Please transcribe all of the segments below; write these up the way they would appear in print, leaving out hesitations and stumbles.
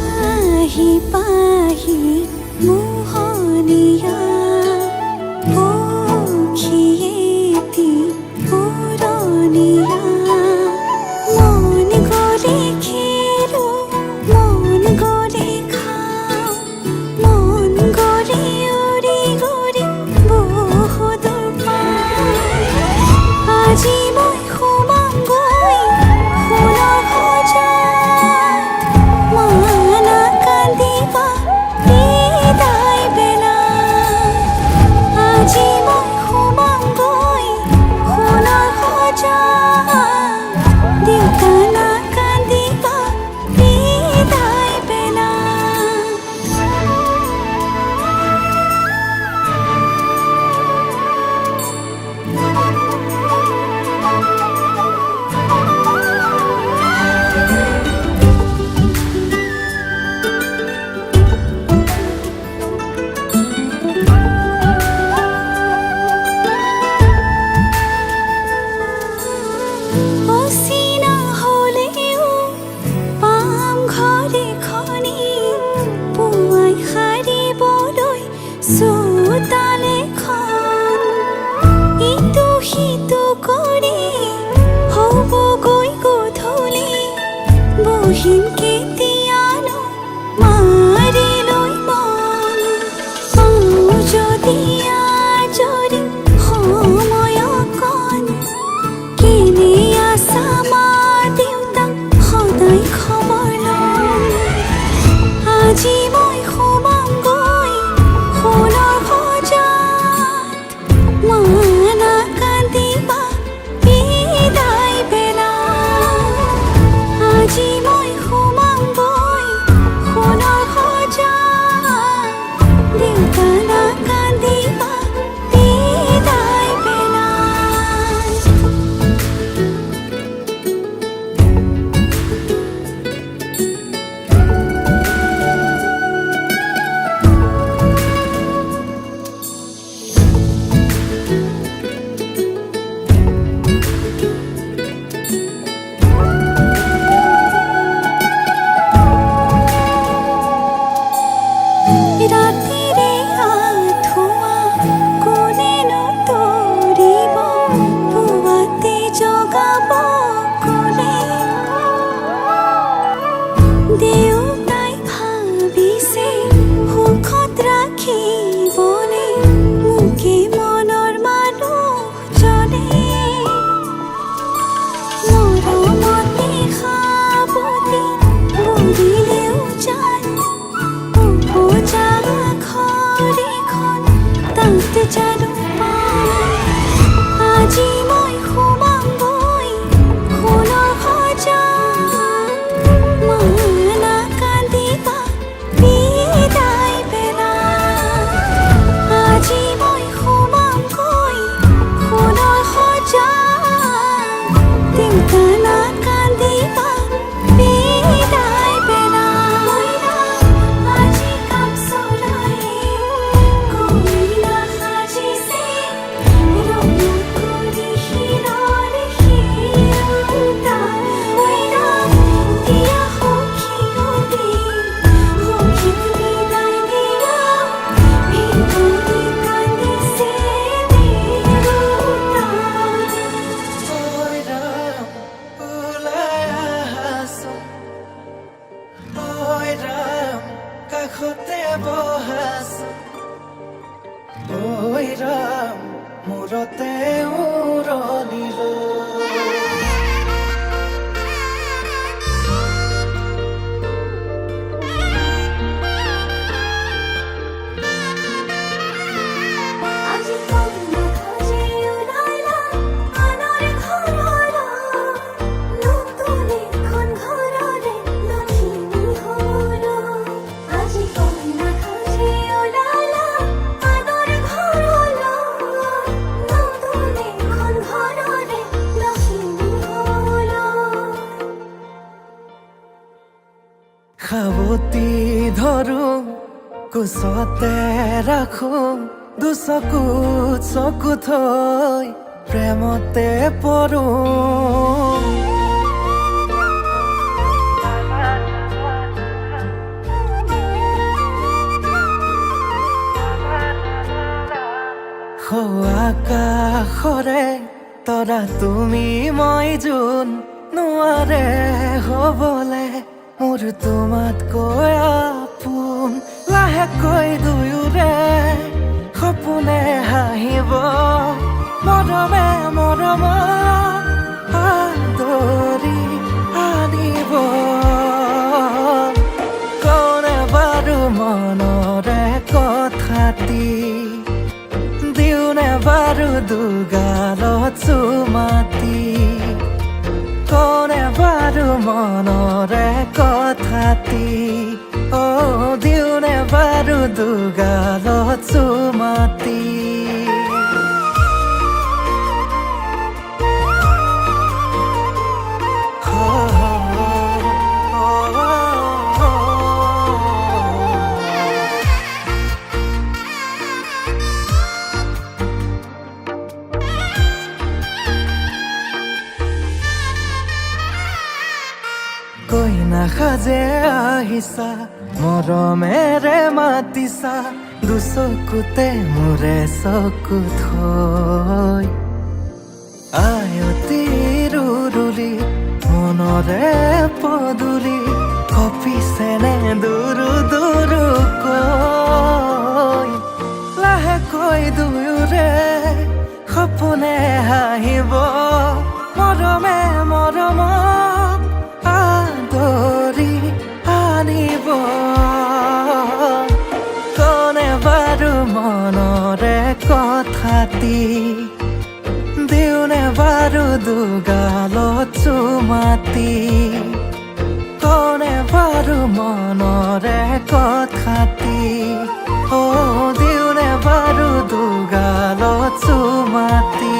পাহি পাহি মোহনীয়া পক্ষীয়েতি পুৰণীয়া মন গ'লে খেলো মন গ'লে খাওঁ মন গ'লে উৰি উৰি বহুদূৰ পাওঁ আজি মই সোমামগৈ সোণৰ সজাত মানা কান্দিবা বিদায় বেলা আজি মই সোমামগৈ সোণৰ সজাত দেউতা নাকান্দিবা বিদায় বেলা অচিনা হ'লেও পাম ঘৰ এখনি পুৱাই সাৰিবলৈ চোতাল এখন ইটো সিটো কৰি হ'বগৈ গধূলি বহিম কেতিয়ানো মাৰি লৈ মন পাওঁ যদি আজৰি সময় অকণ কেনে আছা মা দেউতাক সদায় খবৰ লওঁ আজি মই সোমামগৈ সোণৰ সজাত মানা কান্দিবা বিদায় বেলা আজি মই সোমামগৈ সোণৰ সজাত দেউতা নাকান্দিবা বিদায় বেলা ৰাতিৰে আঁঠুৱা কোনেনো তৰিব পুৱাতে জগাব কোনে দেউতাই ভাবিছে সুখত ৰাখিবলে মোকে মনৰ মানুহজনে মৰমতে সাৱটি বুলিলেও জান উপজা ঘৰ এখন তাত জানো পাওঁ আজি মই সোমামগৈ সোণৰ সজাত মানা কান্দিবা বিদায় বেলা আজি মই সোমামগৈ সোণৰ সজাত দেউতা নাকান্দিবা বিদায় বেলা আজি কাম চলাই কইনা সাজিছে ৰঙা কৰি শিৰৰ শিৰোতা দিয়া সখীয়তে সখীক বিদায় দিয়া ভিতৰি কান্দিছে দেউতা কাষতে বহাছ ঐ ৰাম মূৰতে উৰণিল আজি কইনা সাজি ওলালা আনৰ ঘৰলৈ নতুন এখন ঘৰৰে লখিমী হ'ল আজি কইনা সাজি ওলালা আনৰ ঘৰলৈ নতুন এখন ঘৰৰে লখিমী হ'ল সাৱতি ধৰো কোচতে ৰাখো দুচকুত চকু থৈ প্ৰেমতে পৰো আকাশৰে তৰা তুমি মই যোন নোৱাৰে হ'বলে মোৰ তোমাতকৈ আপোন লাহেকৈ দুয়োৰে সপোনে হাঁহিব মৰমে মৰম আদৰি আনিব কোনে বাৰু মনৰে কথাটি দিওনে বাৰু দুগালত চুমাতি কোনে বাৰু মনৰে কথাটি দিওনে বাৰু দুগালত চুমাতি কৈ নাসাজে আহিছা মৰমেৰে মাতিছা দুচকুতে মোৰে চকু থৈ আয়তি ৰুৰুলি মনৰে পদূলি কপিছেনে দুৰু দুৰুকৈ লাহেকৈ দুয়োৰে সপোনে হাঁহিব মৰমে মৰম আদৰি আনিব কোনে বাৰু মনৰে কথাটি দিওনে বাৰু দুগালত চুমাতি কোনে বাৰু মনৰে কথাটি দিওনে বাৰু দুগালত চুমাতি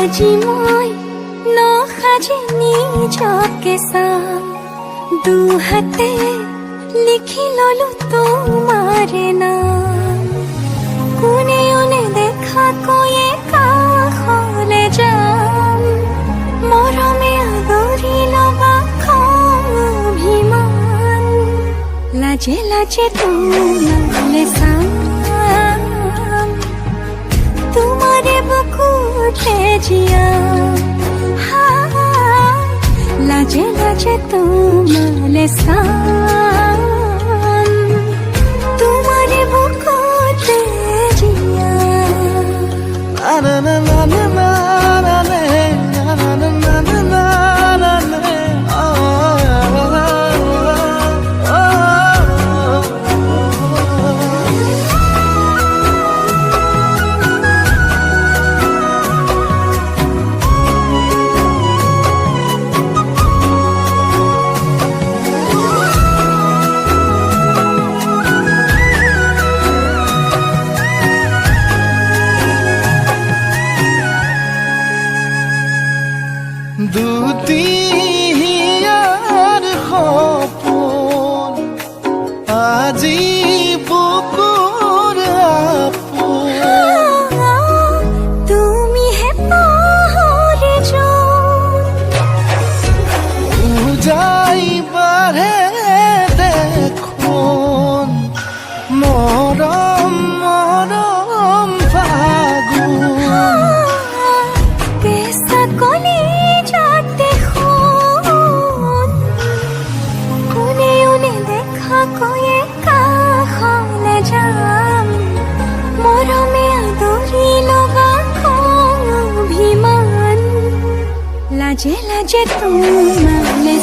আজি মই নসাজি নিজকে চাম দুহাতে লিখি ললো তোমাৰে নাম কোনেও নেদেখাকৈয়ে কাষলে যাম মৰমে আদৰি লবা অভিমান লাজে লাজে তোমালে চাম তোমারে বুকুতে জিয়া লাজে লাজে তোমালে সাম তোমারে বুকুতে জিয়া na na na na na na na na na na na na na দুটিয়াৰ সপোন আজি বুকুৰ আপোন তুমি হে পাহৰি উজাই বাঢ়ে দেখোন মৰম মৰম ফাগুন কেঁচা কলি যাতে শুন কোনেও নেদেখাকৈয়ে কাষলে যাম মৰমে আদৰি লবা অভিমান লাজে লাজে তোমালে